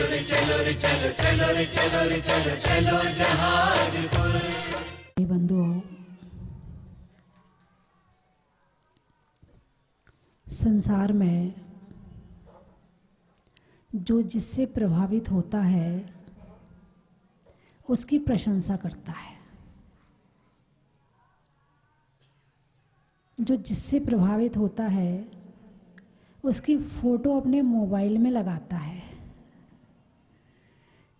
रे चलो रे चलो, चलो रे चलो रे चलो, चलो जहाजपुर। बंधुओं, संसार में जो जिससे प्रभावित होता है उसकी प्रशंसा करता है। जो जिससे प्रभावित होता है उसकी फोटो अपने मोबाइल में लगाता है।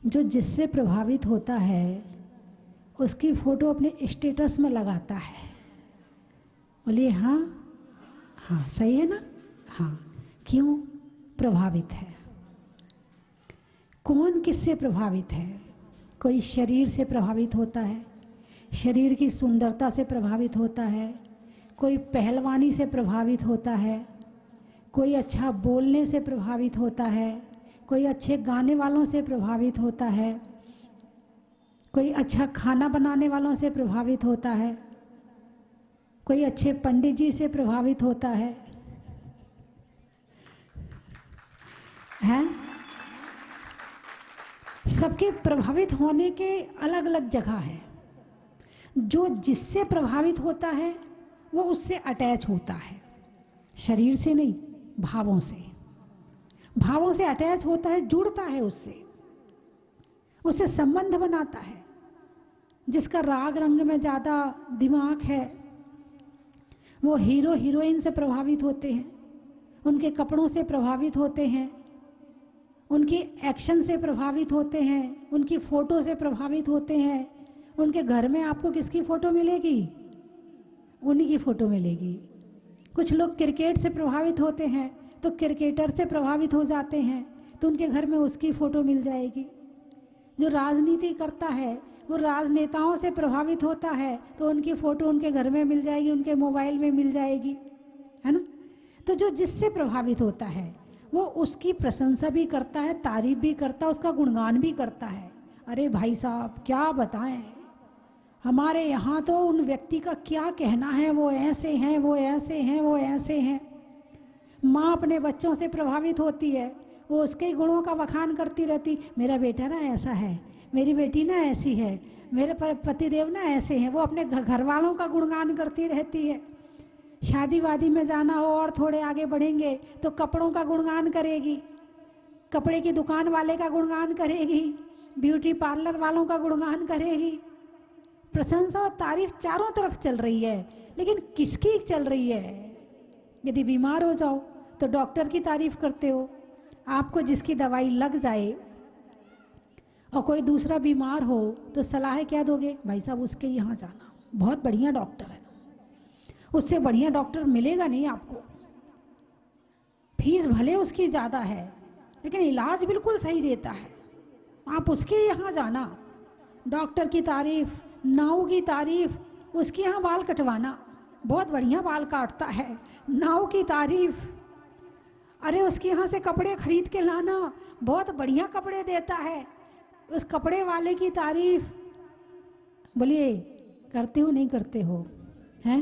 जो जिससे प्रभावित होता है उसकी फोटो अपने स्टेटस में लगाता है। बोलिए हाँ हाँ, सही है ना? हाँ, क्यों? प्रभावित है। कौन किससे प्रभावित है? कोई शरीर से प्रभावित होता है, शरीर की सुंदरता से प्रभावित होता है, कोई पहलवानी से प्रभावित होता है, कोई अच्छा बोलने से प्रभावित होता है, कोई अच्छे गाने वालों से प्रभावित होता है, कोई अच्छा खाना बनाने वालों से प्रभावित होता है, कोई अच्छे पंडित जी से प्रभावित होता है। हैं? सबके प्रभावित होने के अलग अलग जगह है। जो जिससे प्रभावित होता है वो उससे अटैच होता है, शरीर से नहीं, भावों से। भावों से अटैच होता है, जुड़ता है उससे, उससे संबंध बनाता है। जिसका राग रंग में ज़्यादा दिमाग है वो हीरो हीरोइन से प्रभावित होते हैं, उनके कपड़ों से प्रभावित होते हैं, उनकी एक्शन से प्रभावित होते हैं, उनकी फ़ोटो से प्रभावित होते हैं। उनके घर में आपको किसकी फ़ोटो मिलेगी? उन्हीं की फ़ोटो मिलेगी। कुछ लोग क्रिकेट से प्रभावित होते हैं तो क्रिकेटर से प्रभावित हो जाते हैं तो उनके घर में उसकी फ़ोटो मिल जाएगी। जो राजनीति करता है वो राजनेताओं से प्रभावित होता है तो उनकी फ़ोटो उनके घर में मिल जाएगी, उनके मोबाइल में मिल जाएगी, है ना? तो जो जिससे प्रभावित होता है वो उसकी प्रशंसा भी करता है, तारीफ भी करता है, उसका गुणगान भी करता है। अरे भाई साहब क्या बताएं, हमारे यहाँ तो उन व्यक्ति का क्या कहना है, वो ऐसे हैं, वो ऐसे हैं, वो ऐसे हैं। माँ अपने बच्चों से प्रभावित होती है, वो उसके गुणों का बखान करती रहती। मेरा बेटा ना ऐसा है, मेरी बेटी ना ऐसी है, मेरे पतिदेव ना ऐसे हैं। वो अपने घर वालों का गुणगान करती रहती है। शादी वादी में जाना हो और थोड़े आगे बढ़ेंगे तो कपड़ों का गुणगान करेगी, कपड़े की दुकान वाले का गुणगान करेगी, ब्यूटी पार्लर वालों का गुणगान करेगी। प्रशंसा और तारीफ चारों तरफ चल रही है, लेकिन किसकी चल रही है? यदि बीमार हो जाओ तो डॉक्टर की तारीफ करते हो, आपको जिसकी दवाई लग जाए, और कोई दूसरा बीमार हो तो सलाह क्या दोगे? भाई साहब उसके यहाँ जाना, बहुत बढ़िया डॉक्टर है, उससे बढ़िया डॉक्टर मिलेगा नहीं आपको। फीस भले उसकी ज़्यादा है लेकिन इलाज बिल्कुल सही देता है, आप उसके यहाँ जाना। डॉक्टर की तारीफ, नाऊ की तारीफ, उसके यहाँ बाल कटवाना, बहुत बढ़िया बाल काटता है, नाऊ की तारीफ। अरे उसके यहाँ से कपड़े खरीद के लाना, बहुत बढ़िया कपड़े देता है, उस कपड़े वाले की तारीफ। बोलिए करते हो नहीं करते हो? हैं?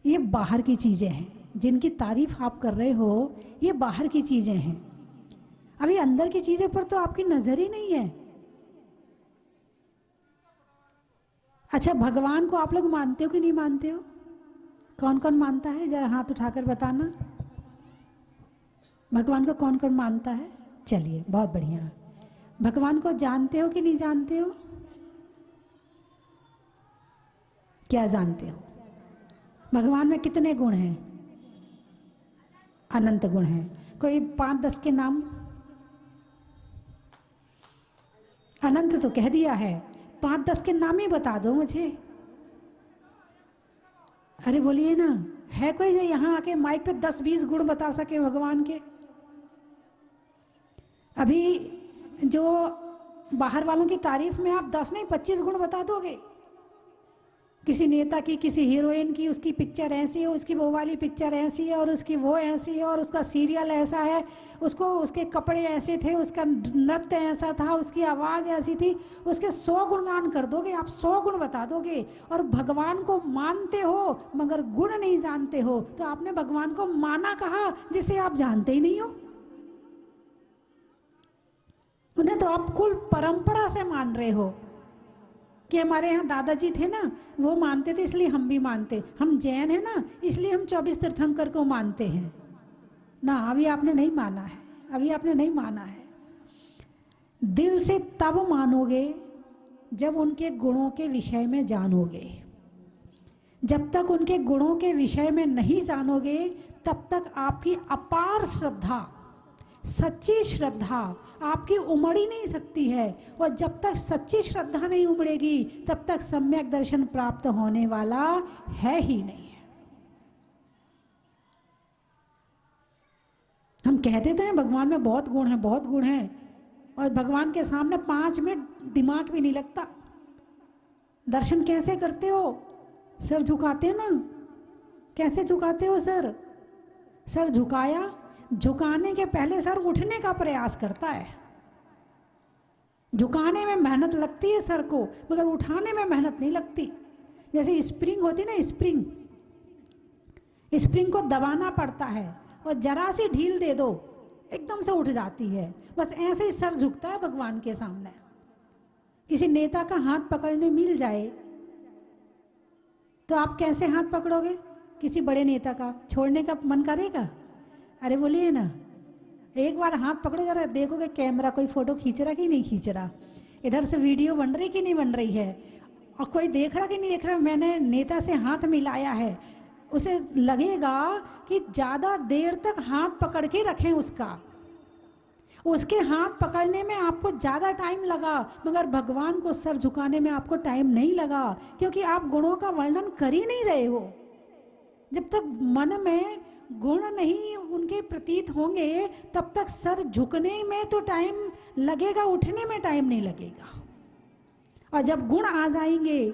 ये बाहर की चीज़ें हैं, जिनकी तारीफ आप कर रहे हो ये बाहर की चीज़ें हैं। अभी अंदर की चीज़ों पर तो आपकी नज़र ही नहीं है। अच्छा, भगवान को आप लोग मानते हो कि नहीं मानते हो? कौन कौन मानता है? जरा हाथ उठाकर बताना। भगवान को कौन कौन मानता है? चलिए बहुत बढ़िया। भगवान को जानते हो कि नहीं जानते हो? क्या जानते हो? भगवान में कितने गुण हैं? अनंत गुण हैं। कोई 5-10 के नाम? अनंत तो कह दिया है, 5-10 के नाम ही बता दो मुझे। अरे बोलिए ना, है कोई जो यहाँ आके माइक पे 10-20 गुण बता सके भगवान के? अभी जो बाहर वालों की तारीफ में आप 10 नहीं 25 गुण बता दोगे। किसी नेता की, किसी हीरोइन की, उसकी पिक्चर ऐसी है, उसकी वो वाली पिक्चर ऐसी है, और उसकी वो ऐसी है, और उसका सीरियल ऐसा है, उसको उसके कपड़े ऐसे थे, उसका नृत्य ऐसा था, उसकी आवाज़ ऐसी थी, उसके 100 गुणगान कर दोगे आप, 100 गुण बता दोगे। और भगवान को मानते हो मगर गुण नहीं जानते हो, तो आपने भगवान को माना कहा जिसे आप जानते ही नहीं हो। उन्हें तो आप कुल परंपरा से मान रहे हो कि हमारे यहाँ दादाजी थे ना, वो मानते थे इसलिए हम भी मानते, हम जैन हैं ना इसलिए हम 24 तीर्थंकर को मानते हैं ना। अभी आपने नहीं माना है, अभी आपने नहीं माना है। दिल से तब मानोगे जब उनके गुणों के विषय में जानोगे। जब तक उनके गुणों के विषय में नहीं जानोगे तब तक आपकी अपार श्रद्धा, सच्ची श्रद्धा आपकी उमड़ ही नहीं सकती है। और जब तक सच्ची श्रद्धा नहीं उमड़ेगी तब तक सम्यक दर्शन प्राप्त होने वाला है ही नहीं है। हम कहते तो हैं भगवान में बहुत गुण है, बहुत गुण है, और भगवान के सामने 5 मिनट दिमाग भी नहीं लगता। दर्शन कैसे करते हो? सर झुकाते ना, कैसे झुकाते हो सर? सर झुकाया, झुकाने के पहले सर उठने का प्रयास करता है। झुकाने में मेहनत लगती है सर को, मगर उठाने में मेहनत नहीं लगती। जैसे स्प्रिंग होती ना, स्प्रिंग को दबाना पड़ता है और जरा सी ढील दे दो एकदम से उठ जाती है। बस ऐसे ही सर झुकता है भगवान के सामने। किसी नेता का हाथ पकड़ने मिल जाए तो आप कैसे हाथ पकड़ोगे? किसी बड़े नेता का छोड़ने का मन करेगा? अरे बोलिए ना, एक बार हाथ पकड़ो, जरा देखोगे कैमरा कोई फोटो खींच रहा कि नहीं खींच रहा, इधर से वीडियो बन रही कि नहीं बन रही है, और कोई देख रहा कि नहीं देख रहा। मैंने नेता से हाथ मिलाया है, उसे लगेगा कि ज़्यादा देर तक हाथ पकड़ के रखें उसका। उसके हाथ पकड़ने में आपको ज़्यादा टाइम लगा, मगर भगवान को सर झुकाने में आपको टाइम नहीं लगा, क्योंकि आप गुणों का वर्णन कर ही नहीं रहे हो। जब तक मन में गुण नहीं उनके प्रतीत होंगे तब तक सर झुकने में तो टाइम लगेगा, उठने में टाइम नहीं लगेगा। और जब गुण आ जाएंगे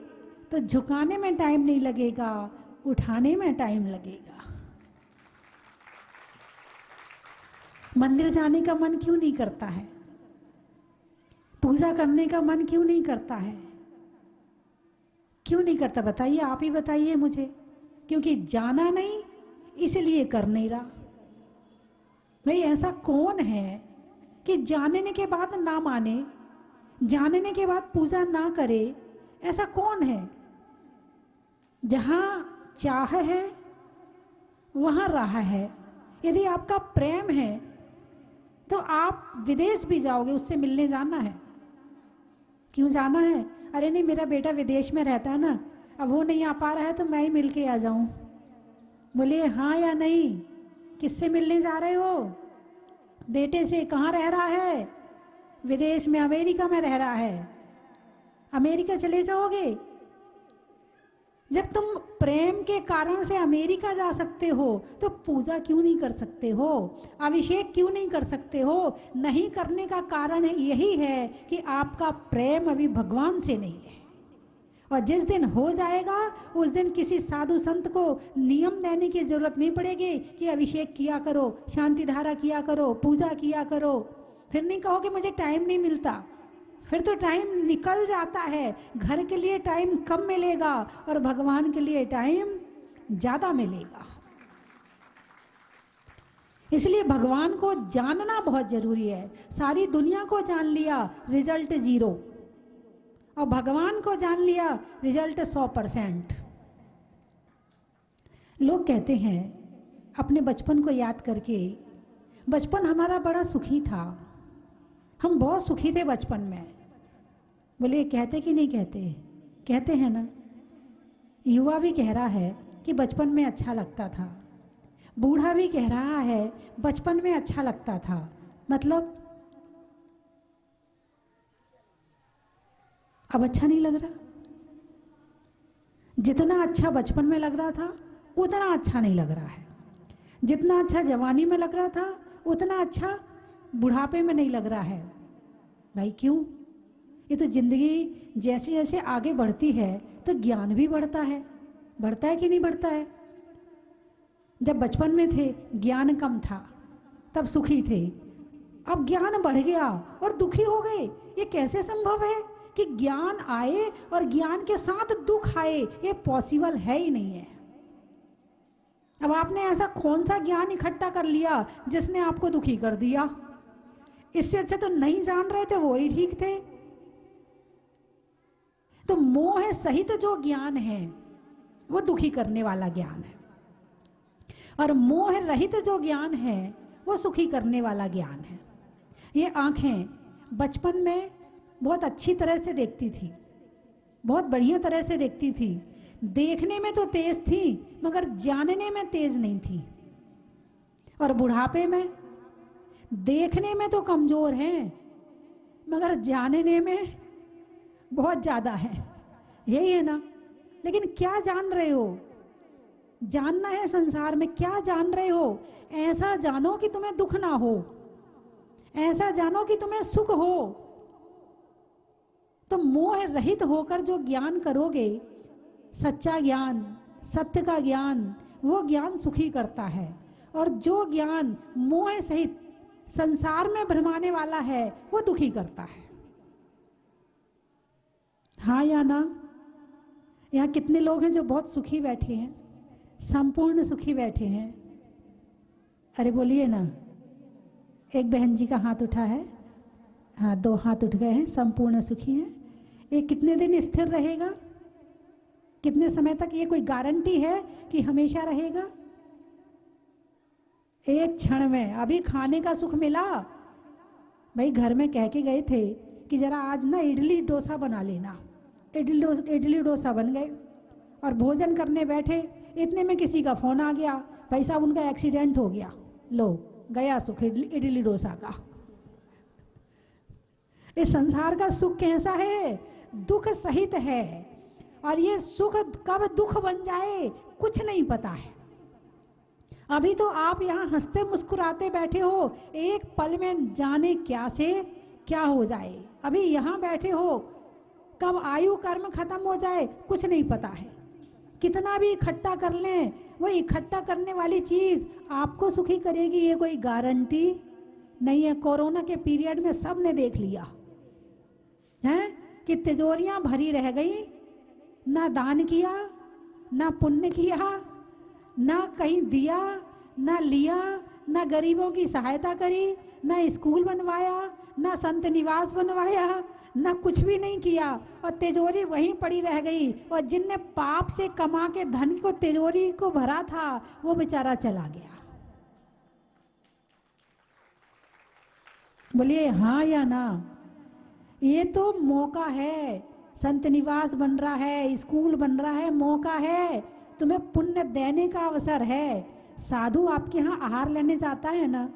तो झुकाने में टाइम नहीं लगेगा, उठाने में टाइम लगेगा। मंदिर जाने का मन क्यों नहीं करता है? पूजा करने का मन क्यों नहीं करता है? क्यों नहीं करता बताइए, आप ही बताइए मुझे। क्योंकि जाना नहीं, इसलिए कर नहीं रहा। भाई ऐसा कौन है कि जानने के बाद ना माने, जानने के बाद पूजा ना करे? ऐसा कौन है? जहां चाह है वहां राह है। यदि आपका प्रेम है तो आप विदेश भी जाओगे, उससे मिलने जाना है। क्यों जाना है? अरे नहीं, मेरा बेटा विदेश में रहता है ना, अब वो नहीं आ पा रहा है तो मैं ही मिल के आ जाऊं। बोलिए हाँ या नहीं? किससे मिलने जा रहे हो? बेटे से। कहाँ रह रहा है? विदेश में, अमेरिका में रह रहा है। अमेरिका चले जाओगे? जब तुम प्रेम के कारण से अमेरिका जा सकते हो तो पूजा क्यों नहीं कर सकते हो? अभिषेक क्यों नहीं कर सकते हो? नहीं करने का कारण यही है कि आपका प्रेम अभी भगवान से नहीं है। और जिस दिन हो जाएगा उस दिन किसी साधु संत को नियम देने की जरूरत नहीं पड़ेगी कि अभिषेक किया करो, शांति धारा किया करो, पूजा किया करो। फिर नहीं कहो कि मुझे टाइम नहीं मिलता, फिर तो टाइम निकल जाता है। घर के लिए टाइम कम मिलेगा और भगवान के लिए टाइम ज्यादा मिलेगा। इसलिए भगवान को जानना बहुत जरूरी है। सारी दुनिया को जान लिया, रिजल्ट 0, और भगवान को जान लिया, रिजल्ट 100%। लोग कहते हैं अपने बचपन को याद करके, बचपन हमारा बड़ा सुखी था, हम बहुत सुखी थे बचपन में। बोले कहते कि नहीं कहते? कहते हैं ना। युवा भी कह रहा है कि बचपन में अच्छा लगता था, बूढ़ा भी कह रहा है बचपन में अच्छा लगता था। मतलब अब अच्छा नहीं लग रहा। जितना अच्छा बचपन में लग रहा था उतना अच्छा नहीं लग रहा है। जितना अच्छा जवानी में लग रहा था उतना अच्छा बुढ़ापे में नहीं लग रहा है। भाई क्यों? ये तो जिंदगी जैसे जैसे आगे बढ़ती है तो ज्ञान भी बढ़ता है। बढ़ता है कि नहीं बढ़ता है? जब बचपन में थे ज्ञान कम था, तब सुखी थे। अब ज्ञान बढ़ गया और दुखी हो गए। ये कैसे संभव है कि ज्ञान आए और ज्ञान के साथ दुख आए? ये पॉसिबल है ही नहीं है। अब आपने ऐसा कौन सा ज्ञान इकट्ठा कर लिया जिसने आपको दुखी कर दिया? इससे अच्छा तो नहीं जान रहे थे वो ही ठीक थे। तो मोह सहित जो ज्ञान है वो दुखी करने वाला ज्ञान है, और मोह रहित जो ज्ञान है वो सुखी करने वाला ज्ञान है। ये आंखें बचपन में बहुत अच्छी तरह से देखती थी, बहुत बढ़िया तरह से देखती थी, देखने में तो तेज थी मगर जानने में तेज नहीं थी। और बुढ़ापे में देखने में तो कमजोर हैं मगर जानने में बहुत ज्यादा है। यही है ना। लेकिन क्या जान रहे हो? जानना है संसार में, क्या जान रहे हो? ऐसा जानो कि तुम्हें दुख ना हो, ऐसा जानो कि तुम्हें सुख हो। तो मोह रहित होकर जो ज्ञान करोगे, सच्चा ज्ञान, सत्य का ज्ञान, वो ज्ञान सुखी करता है। और जो ज्ञान मोह सहित संसार में भ्रमाने वाला है वो दुखी करता है। हाँ या ना? यहाँ कितने लोग हैं जो बहुत सुखी बैठे हैं, संपूर्ण सुखी बैठे हैं? अरे बोलिए ना। एक बहन जी का हाथ उठा है, हाँ 2 हाथ उठ गए हैं, संपूर्ण सुखी हैं। ये कितने दिन स्थिर रहेगा? कितने समय तक? ये कोई गारंटी है कि हमेशा रहेगा? एक क्षण में। अभी खाने का सुख मिला, भाई घर में कह के गए थे कि जरा आज ना इडली डोसा बना लेना, इडली डोसा बन गए और भोजन करने बैठे, इतने में किसी का फोन आ गया, भाई साहब उनका एक्सीडेंट हो गया, लो गया सुख इडली डोसा का। इस संसार का सुख कैसा है? दुख सहित है। और ये सुख कब दुख बन जाए कुछ नहीं पता है। अभी तो आप यहाँ हंसते मुस्कुराते बैठे हो, एक पल में जाने क्या से क्या हो जाए। अभी यहाँ बैठे हो, कब आयु कर्म खत्म हो जाए कुछ नहीं पता है। कितना भी इकट्ठा कर लें, वो इकट्ठा करने वाली चीज आपको सुखी करेगी ये कोई गारंटी नहीं है। कोरोना के पीरियड में सब ने देख लिया है कि तिजोरियां भरी रह गई, ना दान किया, ना पुण्य किया, ना कहीं दिया, ना लिया, ना गरीबों की सहायता करी, ना स्कूल बनवाया, ना संत निवास बनवाया, ना कुछ भी नहीं किया, और तिजोरी वहीं पड़ी रह गई। और जिनने पाप से कमा के धन को तिजोरी को भरा था वो बेचारा चला गया। बोलिए हाँ या ना? ये तो मौका है, संत निवास बन रहा है, स्कूल बन रहा है, मौका है, तुम्हें पुण्य देने का अवसर है। साधु आपके यहाँ आहार लेने जाता है ना,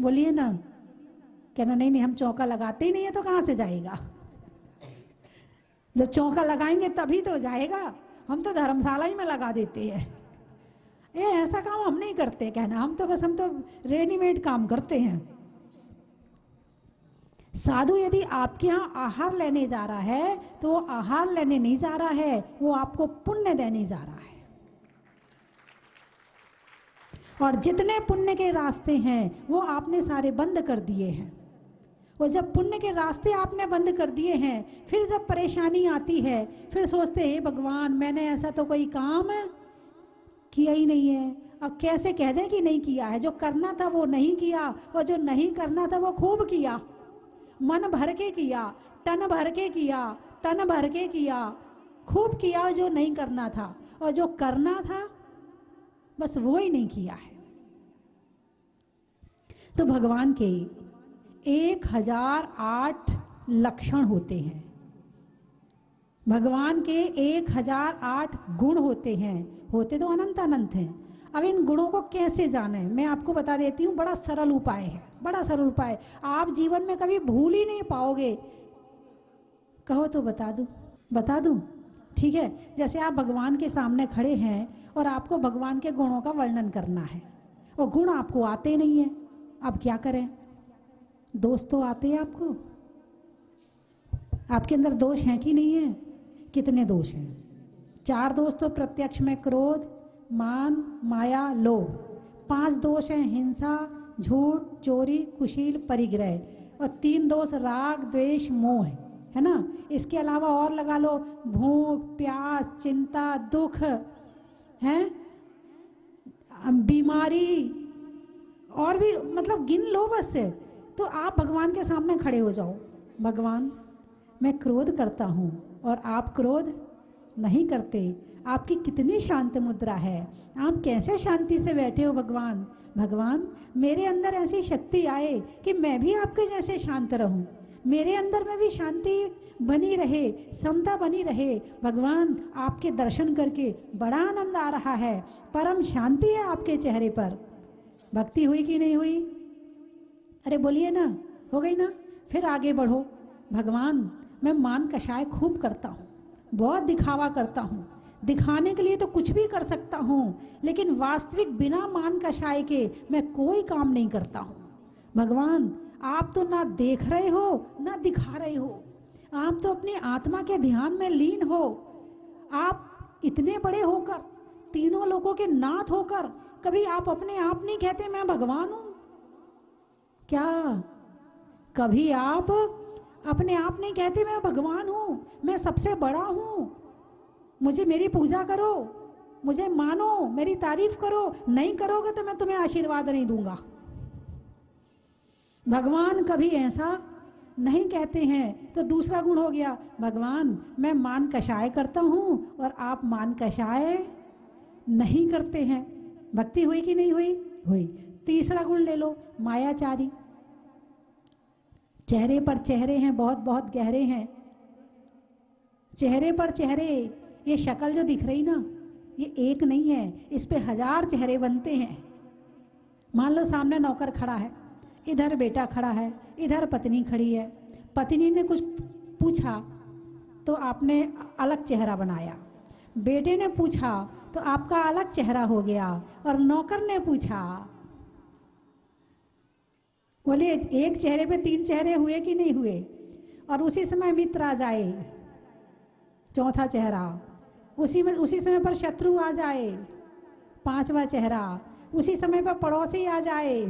बोलिए ना। कहना नहीं नहीं हम चौका लगाते ही नहीं है तो कहाँ से जाएगा? जब चौका लगाएंगे तभी तो जाएगा, हम तो धर्मशाला ही में लगा देते हैं। ऐसा काम हम नहीं करते। कहना हम तो रेडीमेड काम करते हैं। साधु यदि आपके यहाँ आहार लेने जा रहा है तो वो आहार लेने नहीं जा रहा है, वो आपको पुण्य देने जा रहा है। और जितने पुण्य के रास्ते हैं वो आपने सारे बंद कर दिए हैं। और जब पुण्य के रास्ते आपने बंद कर दिए हैं, फिर जब परेशानी आती है फिर सोचते हैं भगवान मैंने ऐसा तो कोई काम किया ही नहीं है, अब कैसे कह दें कि नहीं किया है। जो करना था वो नहीं किया, और जो नहीं करना था वो खूब किया, मन भर के किया, तन भर के किया, तन भर के किया, खूब किया जो नहीं करना था, और जो करना था बस वो ही नहीं किया है। तो भगवान के 1008 लक्षण होते हैं, भगवान के 1008 गुण होते हैं, होते तो अनंत अनंत हैं। अब इन गुणों को कैसे जाने मैं आपको बता देती हूँ। बड़ा सरल उपाय है, बड़ा सरल उपाय, आप जीवन में कभी भूल ही नहीं पाओगे। कहो तो बता दूं? बता दूं? ठीक है। जैसे आप भगवान के सामने खड़े हैं और आपको भगवान के गुणों का वर्णन करना है, और गुण आपको आते नहीं है, अब क्या करें? दोष तो आते हैं आपको, आपके अंदर दोष हैं कि नहीं है? कितने दोष हैं? 4 दोष तो प्रत्यक्ष में, क्रोध, मान, माया, लोभ। 5 दोष हैं, हिंसा, झूठ, चोरी, कुशील, परिग्रह। और 3 दोष राग, द्वेष, मोह, है ना। इसके अलावा और लगा लो, भूख, प्यास, चिंता, दुख, है, बीमारी, और भी मतलब गिन लो बस। तो आप भगवान के सामने खड़े हो जाओ, भगवान मैं क्रोध करता हूँ और आप क्रोध नहीं करते। आपकी कितनी शांत मुद्रा है, आप कैसे शांति से बैठे हो भगवान। भगवान मेरे अंदर ऐसी शक्ति आए कि मैं भी आपके जैसे शांत रहूं, मेरे अंदर में भी शांति बनी रहे, समता बनी रहे। भगवान आपके दर्शन करके बड़ा आनंद आ रहा है, परम शांति है आपके चेहरे पर। भक्ति हुई कि नहीं हुई? अरे बोलिए ना, हो गई ना? फिर आगे बढ़ो। भगवान मैं मान कषाय खूब करता हूँ, बहुत दिखावा करता हूँ, दिखाने के लिए तो कुछ भी कर सकता हूँ, लेकिन वास्तविक बिना मान कषाय के मैं कोई काम नहीं करता हूँ। भगवान आप तो ना देख रहे हो ना दिखा रहे हो, आप तो अपनी आत्मा के ध्यान में लीन हो। आप इतने बड़े होकर, तीनों लोगों के नाथ होकर, कभी आप अपने आप नहीं कहते मैं भगवान हूँ क्या? कभी आप अपने आप नहीं कहते मैं भगवान हूँ, मैं सबसे बड़ा हूँ, मुझे मेरी पूजा करो, मुझे मानो, मेरी तारीफ करो। नहीं करोगे तो मैं तुम्हें आशीर्वाद नहीं दूंगा। भगवान कभी ऐसा नहीं कहते हैं। तो दूसरा गुण हो गया, भगवान मैं मान कषाय करता हूँ और आप मान कषाय नहीं करते हैं। भक्ति हुई कि नहीं हुई? हुई। तीसरा गुण ले लो, मायाचारी। चेहरे पर चेहरे हैं, बहुत बहुत गहरे हैं, चेहरे पर चेहरे। ये शक्ल जो दिख रही ना, ये एक नहीं है, इस पे 1000 चेहरे बनते हैं। मान लो सामने नौकर खड़ा है, इधर बेटा खड़ा है, इधर पत्नी खड़ी है। पत्नी ने कुछ पूछा तो आपने अलग चेहरा बनाया, बेटे ने पूछा तो आपका अलग चेहरा हो गया, और नौकर ने पूछा। बोले एक चेहरे पे 3 चेहरे हुए कि नहीं हुए? और उसी समय मित्र आ जाए, चौथा चेहरा। उसी समय पर शत्रु आ जाए, 5वां चेहरा। उसी समय पर पड़ोसी आ जाए,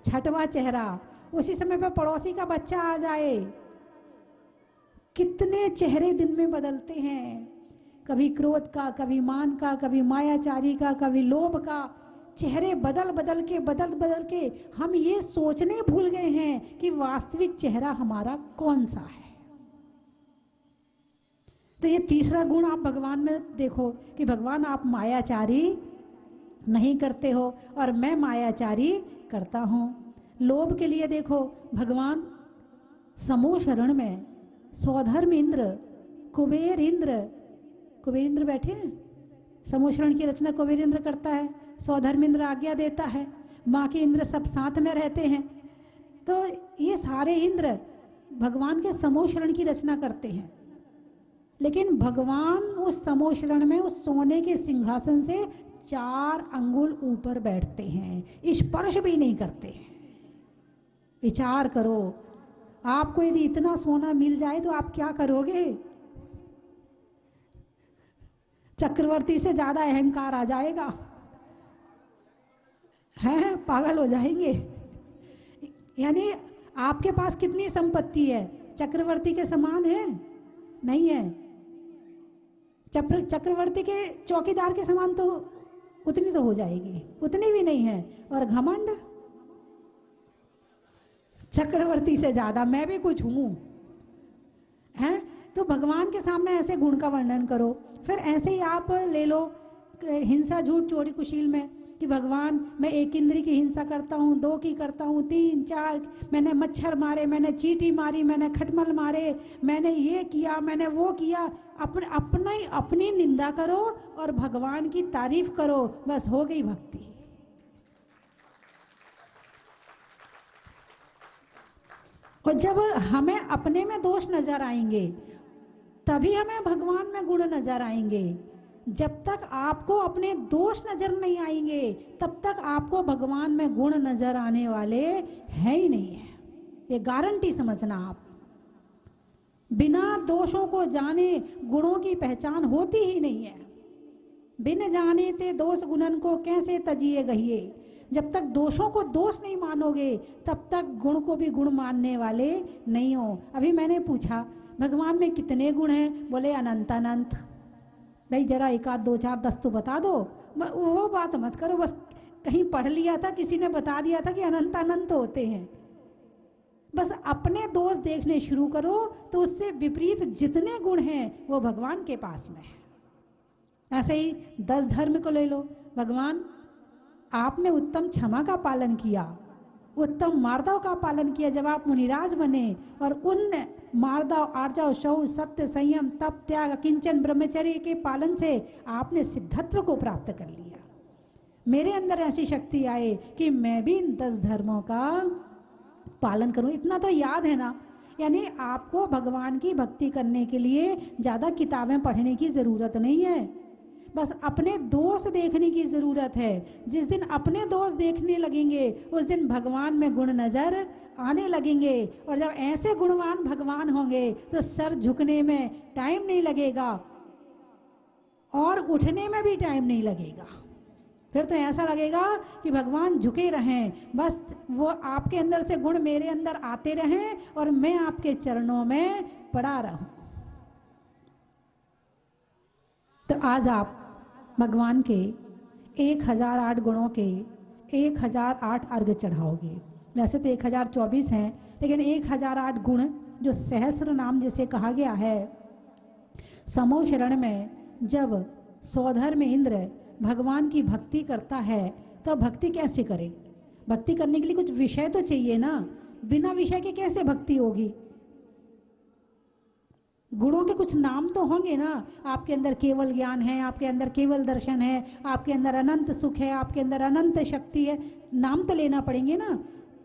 6वां चेहरा। उसी समय पर पड़ोसी का बच्चा आ जाए। कितने चेहरे दिन में बदलते हैं, कभी क्रोध का, कभी मान का, कभी मायाचारी का, कभी लोभ का। चेहरे बदल बदल के हम ये सोचने भूल गए हैं कि वास्तविक चेहरा हमारा कौन सा है। तो ये तीसरा गुण आप भगवान में देखो कि भगवान आप मायाचारी नहीं करते हो और मैं मायाचारी करता हूँ। लोभ के लिए देखो, भगवान समूह शरण में सौधर्म इंद्र, कुबेर इंद्र बैठे हैं। समूह शरण की रचना कुबेर इंद्र करता है, सौधर्म इंद्र आज्ञा देता है, माँ के इंद्र सब साथ में रहते हैं। तो ये सारे इंद्र भगवान के समूह शरण की रचना करते हैं, लेकिन भगवान उस समूह शरण में उस सोने के सिंहासन से 4 अंगुल ऊपर बैठते हैं, स्पर्श भी नहीं करते हैं। विचार करो, आपको यदि इतना सोना मिल जाए तो आप क्या करोगे? चक्रवर्ती से ज्यादा अहंकार आ जाएगा, हैं, पागल हो जाएंगे। यानी आपके पास कितनी संपत्ति है? चक्रवर्ती के समान है? नहीं है। चक्रवर्ती के चौकीदार के समान तो उतनी तो हो जाएगी, उतनी भी नहीं है। और घमंड चक्रवर्ती से ज्यादा, मैं भी कुछ हूं, हैं। तो भगवान के सामने ऐसे गुण का वर्णन करो। फिर ऐसे ही आप ले लो हिंसा, झूठ, चोरी, कुशील में कि भगवान मैं 1 इंद्री की हिंसा करता हूँ, 2 की करता हूँ, 3, 4, मैंने मच्छर मारे, मैंने चींटी मारी, मैंने खटमल मारे, मैंने ये किया, मैंने वो किया। अपनी निंदा करो और भगवान की तारीफ करो, बस हो गई भक्ति। और जब हमें अपने में दोष नजर आएंगे तभी हमें भगवान में गुण नजर आएंगे। जब तक आपको अपने दोष नजर नहीं आएंगे तब तक आपको भगवान में गुण नजर आने वाले हैं ही नहीं है, ये गारंटी समझना आप। बिना दोषों को जाने गुणों की पहचान होती ही नहीं है। बिन जाने ते दोष गुणन को कैसे तजिए गहिए। जब तक दोषों को दोष नहीं मानोगे तब तक गुण को भी गुण मानने वाले नहीं हो। अभी मैंने पूछा भगवान में कितने गुण हैं? बोले अनंत अनंत। भाई जरा 1 आध 2 4 10 तो बता दो। वो बात मत करो, बस कहीं पढ़ लिया था, किसी ने बता दिया था कि अनंत अनंत होते हैं। बस अपने दोष देखने शुरू करो तो उससे विपरीत जितने गुण हैं वो भगवान के पास में है। ऐसे ही 10 धर्म को ले लो। भगवान, आपने उत्तम क्षमा का पालन किया, उत्तम मार्दव का पालन किया जब आप मुनिराज बने, और उन मार्दव, आर्जव, शौच, सत्य, संयम, तप, त्याग, किंचन ब्रह्मचर्य के पालन से आपने सिद्धत्व को प्राप्त कर लिया। मेरे अंदर ऐसी शक्ति आए कि मैं भी इन 10 धर्मों का पालन करूं। इतना तो याद है ना। यानी आपको भगवान की भक्ति करने के लिए ज़्यादा किताबें पढ़ने की ज़रूरत नहीं है, बस अपने दोष देखने की ज़रूरत है। जिस दिन अपने दोष देखने लगेंगे उस दिन भगवान में गुण नज़र आने लगेंगे, और जब ऐसे गुणवान भगवान होंगे तो सर झुकने में टाइम नहीं लगेगा और उठने में भी टाइम नहीं लगेगा। फिर तो ऐसा लगेगा कि भगवान झुके रहें, बस वो आपके अंदर से गुण मेरे अंदर आते रहें और मैं आपके चरणों में पड़ा रहूं। तो आज आप भगवान के 1008 गुणों के 1008 अर्घ चढ़ाओगे। वैसे तो 1024 हैं, लेकिन 1008 गुण जो सहस्र नाम जिसे कहा गया है। समो शरण में जब सौधर में इंद्र भगवान की भक्ति करता है तो भक्ति कैसे करे? भक्ति करने के लिए कुछ विषय तो चाहिए ना, बिना विषय के कैसे भक्ति होगी? गुणों के कुछ नाम तो होंगे ना। आपके अंदर केवल ज्ञान है, आपके अंदर केवल दर्शन है, आपके अंदर अनंत सुख है, आपके अंदर अनंत शक्ति है, नाम तो लेना पड़ेंगे ना।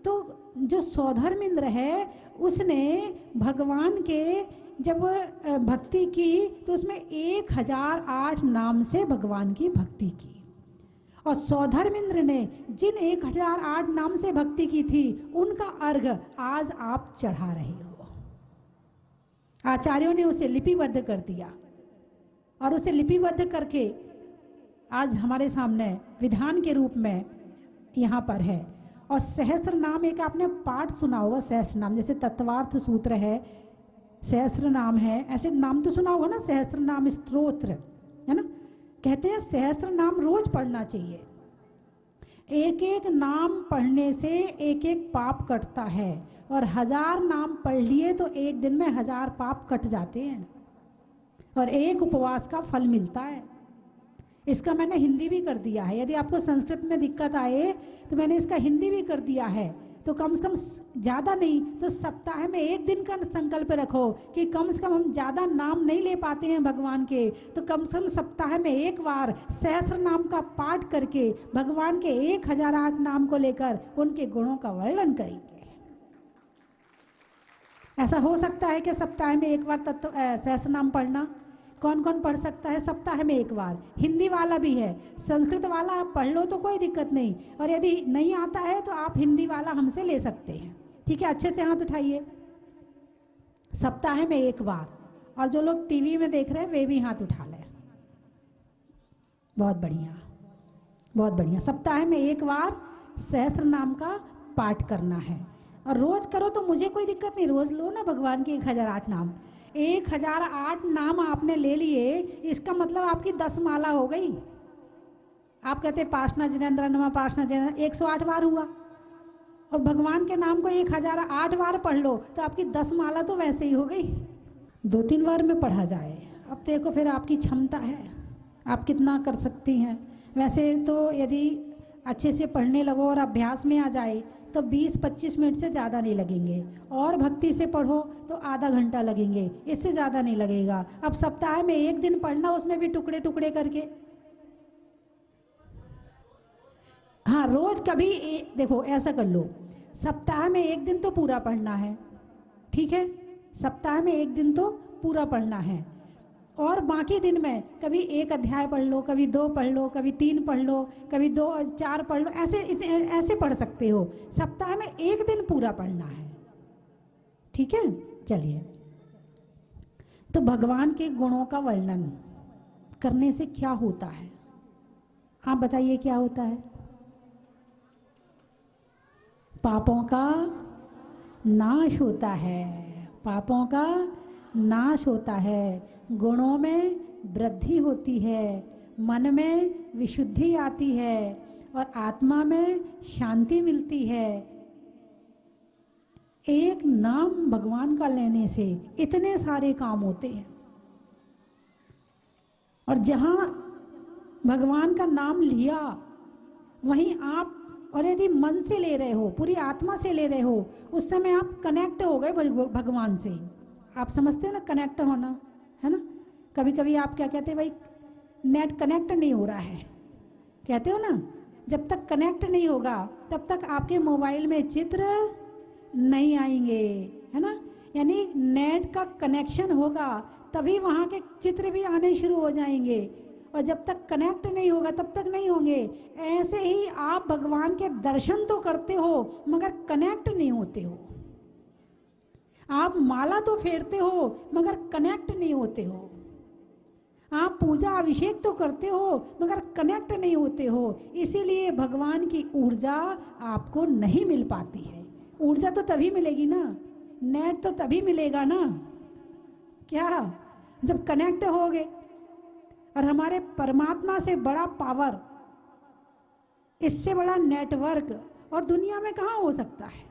तो जो सौधर्मेंद्र है उसने भगवान के जब भक्ति की तो उसमें 1008 नाम से भगवान की भक्ति की, और सौधर्मेंद्र ने जिन 1008 नाम से भक्ति की थी उनका अर्घ आज आप चढ़ा रहे हो। आचार्यों ने उसे लिपिबद्ध कर दिया और उसे लिपिबद्ध करके आज हमारे सामने विधान के रूप में यहाँ पर है। और सहस्र नाम एक आपने पाठ सुना होगा, सहस्र नाम जैसे तत्वार्थ सूत्र है, सहस्र नाम है, ऐसे नाम तो सुना होगा ना, सहस्र नाम स्तोत्र है ना। कहते हैं सहस्र नाम रोज पढ़ना चाहिए। एक एक नाम पढ़ने से एक एक पाप कटता है, और 1000 नाम पढ़ लिए तो एक दिन में 1000 पाप कट जाते हैं, और एक उपवास का फल मिलता है। इसका मैंने हिंदी भी कर दिया है। यदि आपको संस्कृत में दिक्कत आए तो मैंने इसका हिंदी भी कर दिया है। तो कम से कम ज़्यादा नहीं तो सप्ताह में एक दिन का संकल्प रखो कि कम से कम हम ज़्यादा नाम नहीं ले पाते हैं भगवान के, तो कम से कम सप्ताह में एक बार सहस्र नाम का पाठ करके भगवान के 1008 नाम को लेकर उनके गुणों का वर्णन करेंगे। ऐसा हो सकता है कि सप्ताह में एक बार सहस्र नाम पढ़ना? कौन कौन पढ़ सकता है सप्ताह में एक बार? हिंदी वाला भी है, संस्कृत वाला आप पढ़ लो तो कोई दिक्कत नहीं, और यदि नहीं आता है तो आप हिंदी वाला हमसे ले सकते हैं। ठीक है, अच्छे से हाथ उठाइए। सप्ताह में एक बार। और जो लोग टीवी में देख रहे हैं वे भी हाथ उठा लें। बहुत बढ़िया, बहुत बढ़िया। सप्ताह में एक बार सहस्र नाम का पाठ करना है, और रोज करो तो मुझे कोई दिक्कत नहीं, रोज लो ना भगवान के 1008 नाम। 1008 नाम आपने ले लिए, इसका मतलब आपकी 10 माला हो गई। आप कहते पासना जिनेन्द्र नमा पासना जिनेन्द्र 108 बार हुआ, और भगवान के नाम को 1008 बार पढ़ लो तो आपकी 10 माला तो वैसे ही हो गई। 2-3 बार में पढ़ा जाए। अब देखो फिर आपकी क्षमता है, आप कितना कर सकती हैं। वैसे तो यदि अच्छे से पढ़ने लगो और अभ्यास में आ जाए तो 20-25 मिनट से ज़्यादा नहीं लगेंगे, और भक्ति से पढ़ो तो आधा घंटा लगेंगे, इससे ज़्यादा नहीं लगेगा। अब सप्ताह में एक दिन पढ़ना, उसमें भी टुकड़े टुकड़े करके। हाँ, रोज कभी देखो ऐसा कर लो, सप्ताह में एक दिन तो पूरा पढ़ना है। ठीक है, सप्ताह में एक दिन तो पूरा पढ़ना है, और बाकी दिन में कभी 1 अध्याय पढ़ लो, कभी 2 पढ़ लो, कभी 3 पढ़ लो, कभी 2-4 पढ़ लो, ऐसे पढ़ सकते हो। सप्ताह में एक दिन पूरा पढ़ना है। ठीक है, चलिए। तो भगवान के गुणों का वर्णन करने से क्या होता है? आप बताइए क्या होता है? पापों का नाश होता है, पापों का नाश होता है, गुणों में वृद्धि होती है, मन में विशुद्धि आती है, और आत्मा में शांति मिलती है। एक नाम भगवान का लेने से इतने सारे काम होते हैं। और जहां भगवान का नाम लिया वहीं आप, और यदि मन से ले रहे हो, पूरी आत्मा से ले रहे हो, उस समय आप कनेक्ट हो गए भगवान से। आप समझते हैं ना कनेक्ट होना, है ना। कभी कभी आप क्या कहते हैं, भाई नेट कनेक्ट नहीं हो रहा है, कहते हो ना। जब तक कनेक्ट नहीं होगा तब तक आपके मोबाइल में चित्र नहीं आएंगे, है ना। यानी नेट का कनेक्शन होगा तभी वहाँ के चित्र भी आने शुरू हो जाएंगे, और जब तक कनेक्ट नहीं होगा तब तक नहीं होंगे। ऐसे ही आप भगवान के दर्शन तो करते हो मगर कनेक्ट नहीं होते हो। आप माला तो फेरते हो मगर कनेक्ट नहीं होते हो। आप पूजा अभिषेक तो करते हो मगर कनेक्ट नहीं होते हो। इसीलिए भगवान की ऊर्जा आपको नहीं मिल पाती है। ऊर्जा तो तभी मिलेगी ना, नेट तो तभी मिलेगा ना, क्या, जब कनेक्ट होगे। और हमारे परमात्मा से बड़ा पावर, इससे बड़ा नेटवर्क और दुनिया में कहाँ हो सकता है।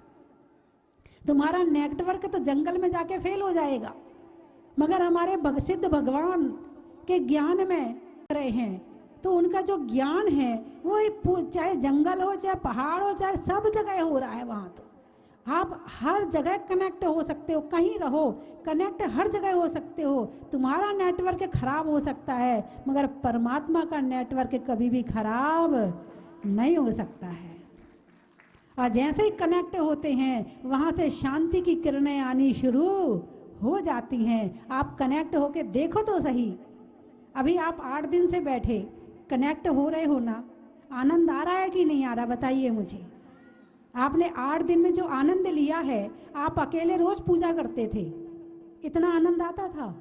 तुम्हारा नेटवर्क तो जंगल में जाके फेल हो जाएगा, मगर हमारे सिद्ध भगवान के ज्ञान में रहे हैं, तो उनका जो ज्ञान है वो चाहे जंगल हो, चाहे पहाड़ हो, चाहे सब जगह हो रहा है। वहाँ तो आप हर जगह कनेक्ट हो सकते हो, कहीं रहो कनेक्ट हर जगह हो सकते हो। तुम्हारा नेटवर्क खराब हो सकता है मगर परमात्मा का नेटवर्क कभी भी खराब नहीं हो सकता है। और जैसे ही कनेक्ट होते हैं वहाँ से शांति की किरणें आनी शुरू हो जाती हैं। आप कनेक्ट होके देखो तो सही। अभी आप 8 दिन से बैठे कनेक्ट हो रहे हो ना, आनंद आ रहा है कि नहीं आ रहा, बताइए मुझे। आपने 8 दिन में जो आनंद लिया है, आप अकेले रोज पूजा करते थे, इतना आनंद आता था?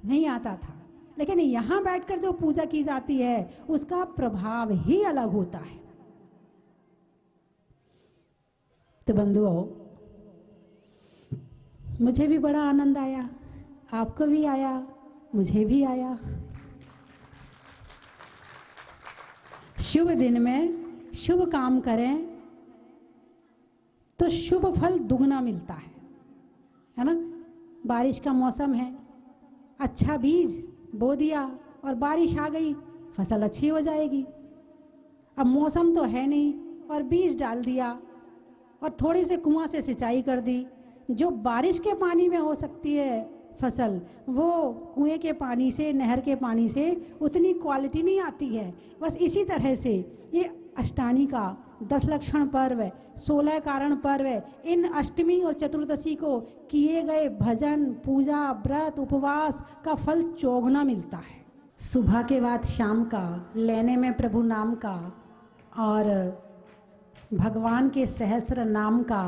नहीं आता था। लेकिन यहाँ बैठकर जो पूजा की जाती है उसका प्रभाव ही अलग होता है। तो बंधुओं, मुझे भी बड़ा आनंद आया, आपको भी आया, मुझे भी आया। शुभ दिन में शुभ काम करें तो शुभ फल दुगना मिलता है ना। बारिश का मौसम है, अच्छा बीज बो दिया और बारिश आ गई, फसल अच्छी हो जाएगी। अब मौसम तो है नहीं और बीज डाल दिया और थोड़ी से कुआं से सिंचाई कर दी। जो बारिश के पानी में हो सकती है फसल, वो कुएं के पानी से, नहर के पानी से उतनी क्वालिटी नहीं आती है। बस इसी तरह से ये अष्टानी का 10 लक्षण पर्व, 16 कारण पर्व, इन अष्टमी और चतुर्दशी को किए गए भजन, पूजा, व्रत, उपवास का फल चौगुना मिलता है। सुबह के बाद शाम का लेने में प्रभु नाम का और भगवान के सहस्त्र नाम का,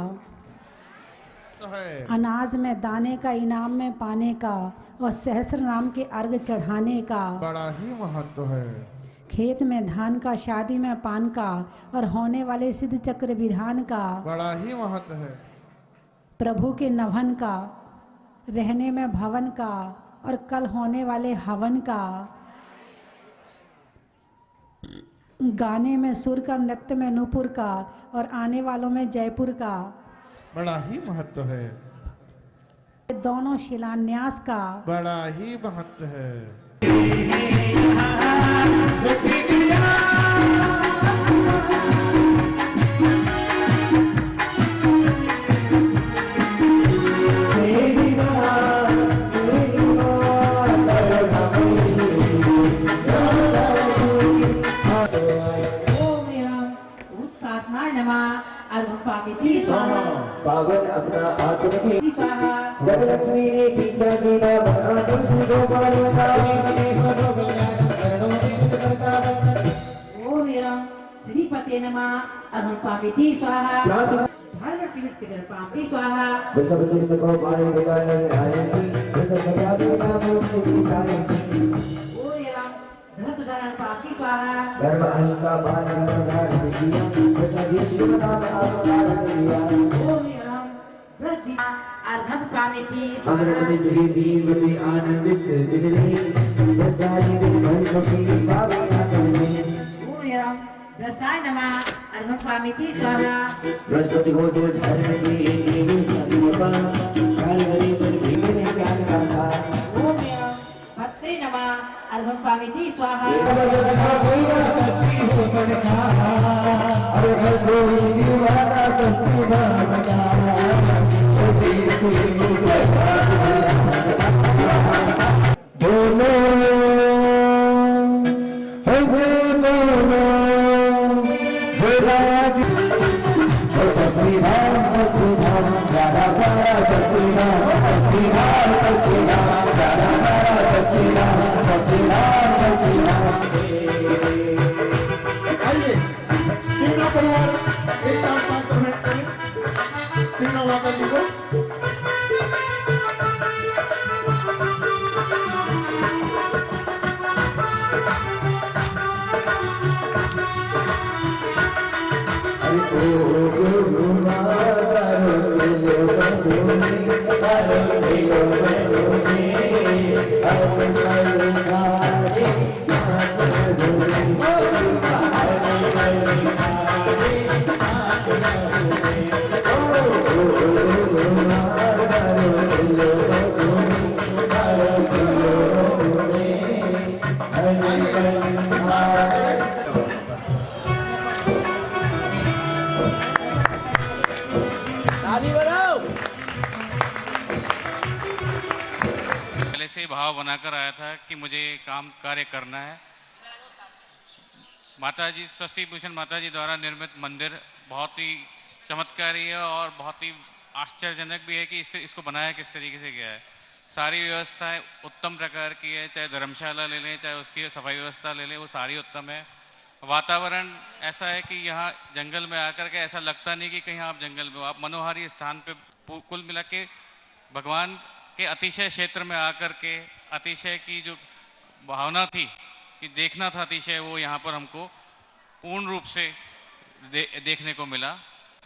अनाज में दाने का इनाम में पाने का और सहस्त्र नाम के अर्घ चढ़ाने का बड़ा ही महत्व है। खेत में धान का, शादी में पान का और होने वाले सिद्ध चक्र विधान का बड़ा ही महत्व है। प्रभु के नभन का, रहने में भवन का और कल होने वाले हवन का, गाने में सुर का, नृत्य में नूपुर का और आने वालों में जयपुर का बड़ा ही महत्व है। दोनों शिलान्यास का बड़ा ही महत्व है। पावन अपना आत्मधि गजलक्ष्मी ने खींचा जीना बना तुम सुनो बालों का ओम एरं श्रीपते नमः अनुपामिति स्वाहा भरवटी विष्णु पामिति स्वाहा सब चित्त को पाए बिना नहीं आएंगी सब बजा देना मुझसे की जाएंगी। ओम एरं धृत शरण पामिति स्वाहा धर्म अहिंसा पान धर्म धारण किया सभी शिव नाम आधार दिया। ओम एरं वृद्धि अर्घम पामिति अमृत स्वाहा में तेरी वीर में आनंदित दिल ने सारी दिन भर की पावे आनंद में ओम एरं रसाय नमः अर्घ्यपामिति स्वाहा बृहस्पति को जो घर में देवी सत्वपा घर गरी पर भीमने ज्ञान का सार ओम भद्रे नमः अर्घ्यपामिति स्वाहा अरे घर को दीवाना सस्ती भावना दोनों आइए तीनों परिवार एक साथ शास्त्र भेंट करें तीनों माता जी को। पहले से भाव बनाकर आया था कि मुझे काम कार्य करना है। माताजी स्वस्ति भूषण माताजी द्वारा निर्मित मंदिर बहुत ही चमत्कारी है और बहुत ही आश्चर्यजनक भी है कि इसको बनाया किस तरीके से गया है। सारी व्यवस्थाएं उत्तम प्रकार की है, चाहे धर्मशाला ले लें चाहे उसकी सफाई व्यवस्था ले लें, वो सारी उत्तम है। वातावरण ऐसा है कि यहाँ जंगल में आकर के ऐसा लगता नहीं कि कहीं आप जंगल में हो, आप मनोहारी स्थान पे कुल मिला के भगवान के अतिशय क्षेत्र में आकर के अतिशय की जो भावना थी कि देखना था अतिशय, वो यहाँ पर हमको पूर्ण रूप से देखने को मिला।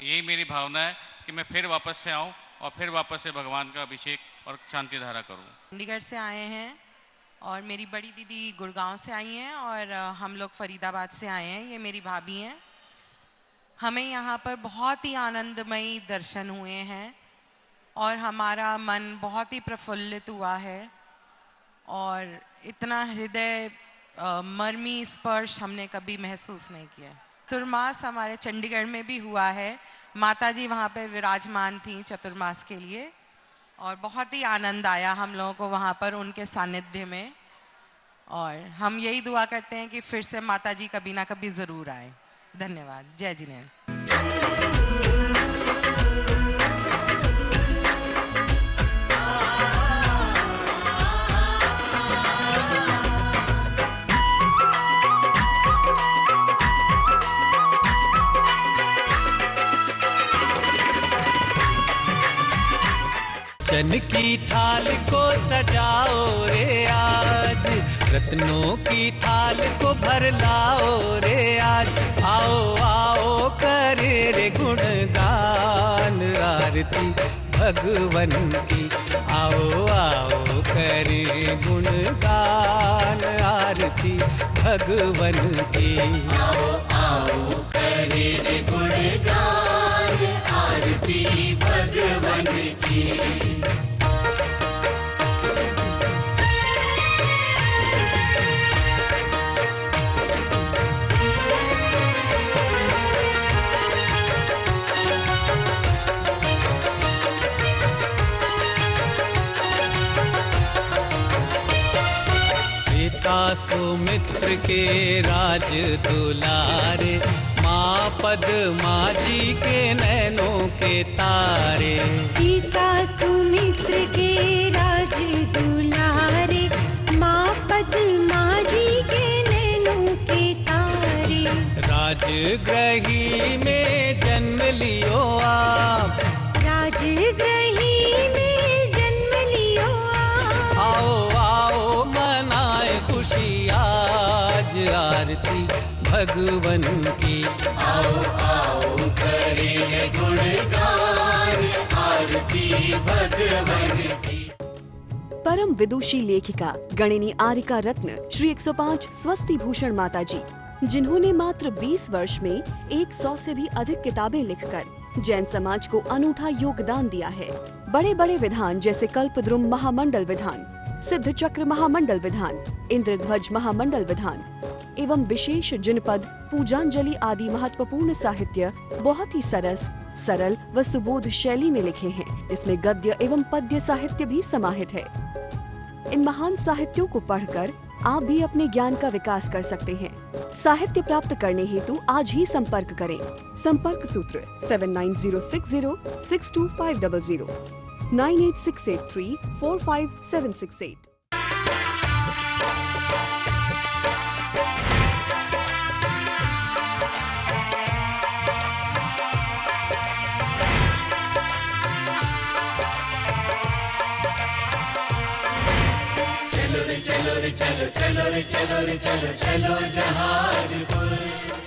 यही मेरी भावना है कि मैं फिर वापस से आऊँ और फिर वापस से भगवान का अभिषेक और शांति धारा करूँ। चंडीगढ़ से आए हैं और मेरी बड़ी दीदी गुड़गांव से आई हैं और हम लोग फरीदाबाद से आए हैं। ये मेरी भाभी हैं। हमें यहाँ पर बहुत ही आनंदमयी दर्शन हुए हैं और हमारा मन बहुत ही प्रफुल्लित हुआ है और इतना हृदय मर्मी स्पर्श हमने कभी महसूस नहीं किया। चतुर्मास हमारे चंडीगढ़ में भी हुआ है। माताजी वहाँ पे विराजमान थी चतुर्मास के लिए और बहुत ही आनंद आया हम लोगों को वहाँ पर उनके सानिध्य में। और हम यही दुआ करते हैं कि फिर से माताजी कभी ना कभी ज़रूर आए। धन्यवाद। जय जिनेन्द्र। चन की थाल को सजाओ रे आज, रत्नों की थाल को भर लाओ रे आज। आओ आओ करे रे गुणगान आरती भगवन की। आओ आओ करे गुणगान आरती भगवन की। आओ आओ करे रे गुणगान आरती भगवन की। सुमित्र के राज दुलारे, माँ पद्मा जी के नैनों के तारे। पिता सुमित्र के राज दुलारे, माँ पद्मा जी के नैनों के तारे। राजगृही में जन्म लियो आप, राजगृही में जन्म लियो आप। आओ आओ मनाए खुशी आज आरती भगवन की। आओ आओ करें गुणगान आरती भगवन की। परम विदुषी लेखिका गणिनी आरिका रत्न श्री 105 स्वस्ति भूषण माताजी जिन्होंने मात्र 20 वर्ष में 100 से भी अधिक किताबें लिखकर जैन समाज को अनूठा योगदान दिया है। बड़े बड़े विधान जैसे कल्पद्रुम महामंडल विधान, सिद्ध चक्र महामंडल विधान, इंद्रध्वज महामंडल विधान एवं विशेष जिनपद, पूजांजलि आदि महत्वपूर्ण साहित्य बहुत ही सरस, सरल व सुबोध शैली में लिखे हैं, जिसमें गद्य एवं पद्य साहित्य भी समाहित है। इन महान साहित्यों को पढ़कर आप भी अपने ज्ञान का विकास कर सकते हैं। साहित्य प्राप्त करने हेतु आज ही संपर्क करें। संपर्क सूत्र 7906062500 9868345768। चलो रे चलो रे चलो चलो रे चलो रे चलो चलो जहाजपुर।